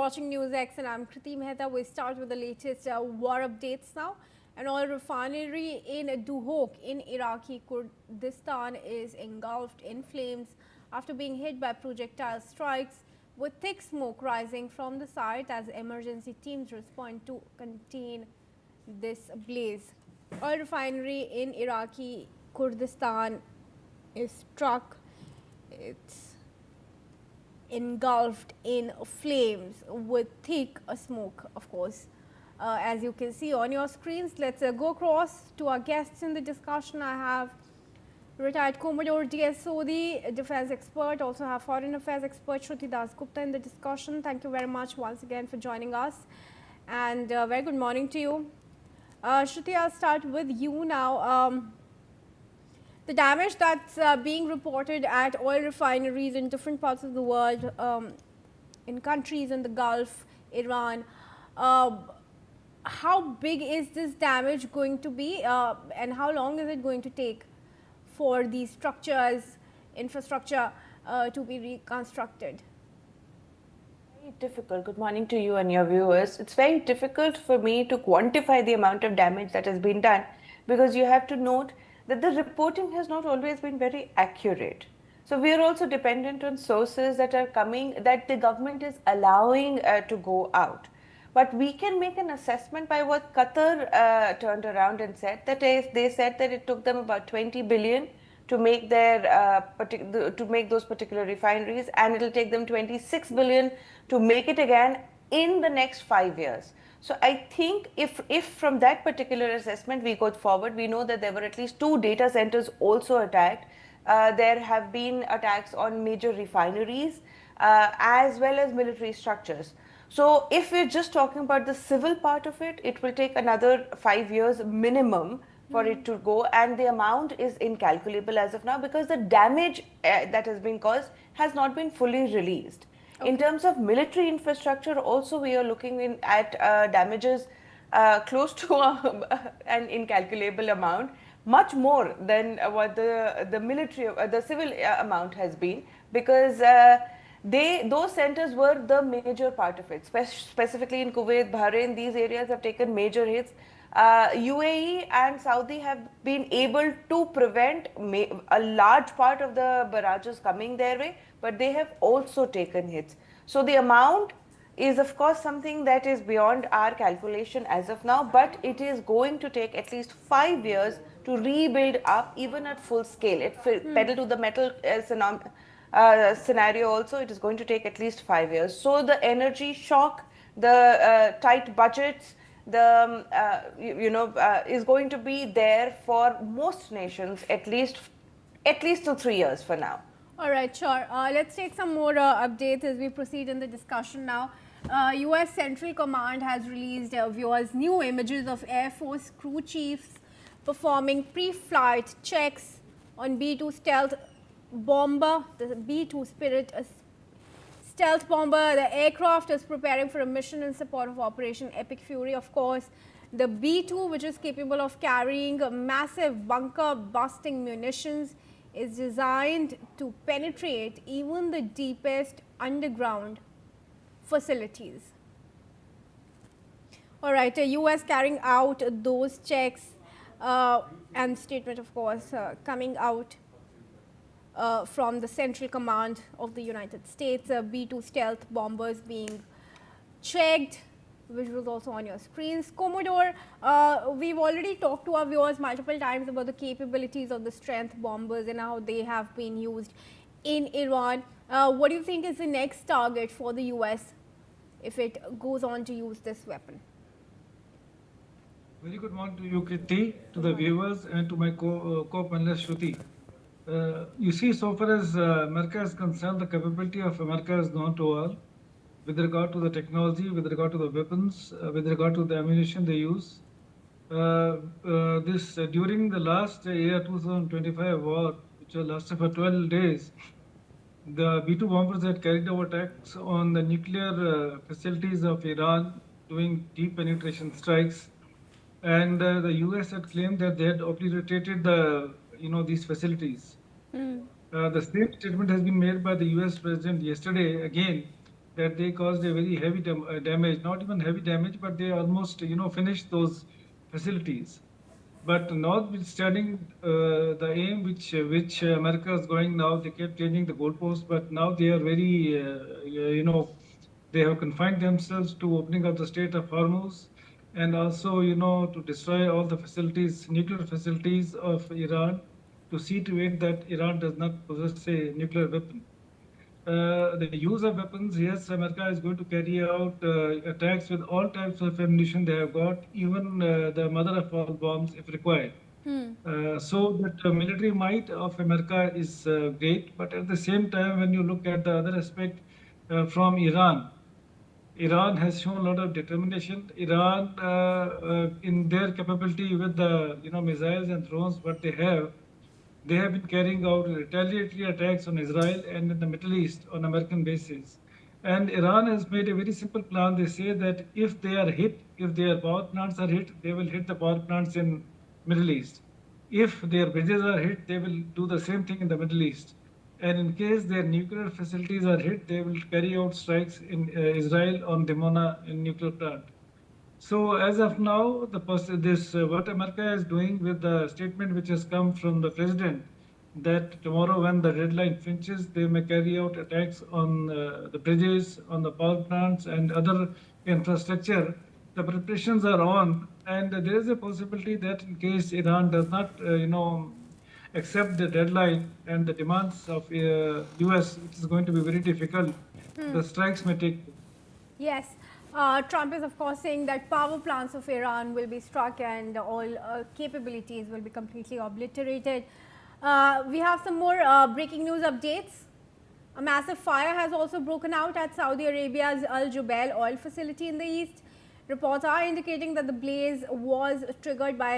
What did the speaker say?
watching Newsx and I'm Kriti Mehta. We start with the latest war updates now. An oil refinery in Duhok in Iraqi Kurdistan is engulfed in flames after being hit by projectile strikes, with thick smoke rising from the site as emergency teams respond to contain this blaze. Oil refinery in Iraqi Kurdistan is struck. It's engulfed in flames with thick smoke, of course. As you can see on your screens, let's go across to our guests in the discussion. I have retired Commodore D.S. Sodhi, defense expert, also have foreign affairs expert Shruti Das Gupta in the discussion. Thank you very much once again for joining us, and very good morning to you. Shruti, I'll start with you now. The damage that's being reported at oil refineries in different parts of the world, in countries in the Gulf, Iran, how big is this damage going to be, and how long is it going to take for these structures, infrastructure to be reconstructed? Very difficult. Good morning to you and your viewers. It's very difficult for me to quantify the amount of damage that has been done, because you have to note that the reporting has not always been very accurate. So we are also dependent on sources that are coming, that the government is allowing to go out. But we can make an assessment by what Qatar turned around and said, that they said that it took them about 20 billion to make their those particular refineries, and it'll take them 26 billion to make it again in the next 5 years. So I think if from that particular assessment we go forward, we know that there were at least 2 data centers also attacked. There have been attacks on major refineries as well as military structures. So if we're just talking about the civil part of it, it will take another 5 years minimum for it to go, and the amount is incalculable as of now, because the damage that has been caused has not been fully released. Okay. In terms of military infrastructure, also we are looking at damages close to an incalculable amount, much more than what the military, the civil amount has been, because those centers were the major part of it. Specifically in Kuwait, Bahrain, these areas have taken major hits. UAE and Saudi have been able to prevent a large part of the barrages coming their way, but they have also taken hits. So the amount is of course something that is beyond our calculation as of now, but it is going to take at least 5 years to rebuild up, even at full scale. Pedal to the metal scenario also, it is going to take at least 5 years. So the energy shock, the tight budgets, is going to be there for most nations at least to 3 years for now. All right, sure. Let's take some more updates as we proceed in the discussion now. U.S. Central Command has released viewers new images of Air Force crew chiefs performing pre-flight checks on B-2 stealth bomber, the B-2 Spirit stealth bomber. The aircraft is preparing for a mission in support of Operation Epic Fury. Of course, the B-2, which is capable of carrying massive bunker-busting munitions, is designed to penetrate even the deepest underground facilities. All right, the U.S. carrying out those checks, and statement, of course, coming out from the Central Command of the United States. B-2 stealth bombers being checked. Visuals also on your screens. Commodore, we've already talked to our viewers multiple times about the capabilities of the strength bombers and how they have been used in Iran. What do you think is the next target for the US if it goes on to use this weapon? Very good morning to you, Kriti, to the viewers, and to my co-panelist Shruti. You see, so far as America is concerned, the capability of America is known to all, with regard to the technology, with regard to the weapons, with regard to the ammunition they use. During the last year, 2025 war, which lasted for 12 days, the B-2 bombers had carried out attacks on the nuclear facilities of Iran, doing deep penetration strikes. And the US had claimed that they had obliterated these facilities. The same statement has been made by the US President yesterday again, that they caused a very heavy damage, not even heavy damage, but they almost, finished those facilities. But notwithstanding the aim which America is going now, they kept changing the goalposts, but now they are very, they have confined themselves to opening up the Strait of Hormuz and also, to destroy all the facilities, nuclear facilities of Iran, to see to it that Iran does not possess a nuclear weapon. The use of weapons, yes, America is going to carry out attacks with all types of ammunition they have got, even the mother of all bombs if required. So that the military might of America is great, but at the same time, when you look at the other aspect from Iran, Iran has shown a lot of determination. Iran, in their capability with the missiles and drones, what they have been carrying out retaliatory attacks on Israel and in the Middle East on American bases. And Iran has made a very simple plan. They say that if they are hit, if their power plants are hit, they will hit the power plants in Middle East. If their bridges are hit, they will do the same thing in the Middle East. And in case their nuclear facilities are hit, they will carry out strikes in Israel on Dimona nuclear plant. So as of now, what America is doing with the statement which has come from the president that tomorrow when the red line finishes, they may carry out attacks on the bridges, on the power plants and other infrastructure. The preparations are on, and there is a possibility that in case Iran does not, accept the deadline and the demands of US, it is going to be very difficult. The strikes may take. Yes. Trump is, of course, saying that power plants of Iran will be struck and all capabilities will be completely obliterated. We have some more breaking news updates. A massive fire has also broken out at Saudi Arabia's Al Jubail oil facility in the east. Reports are indicating that the blaze was triggered by an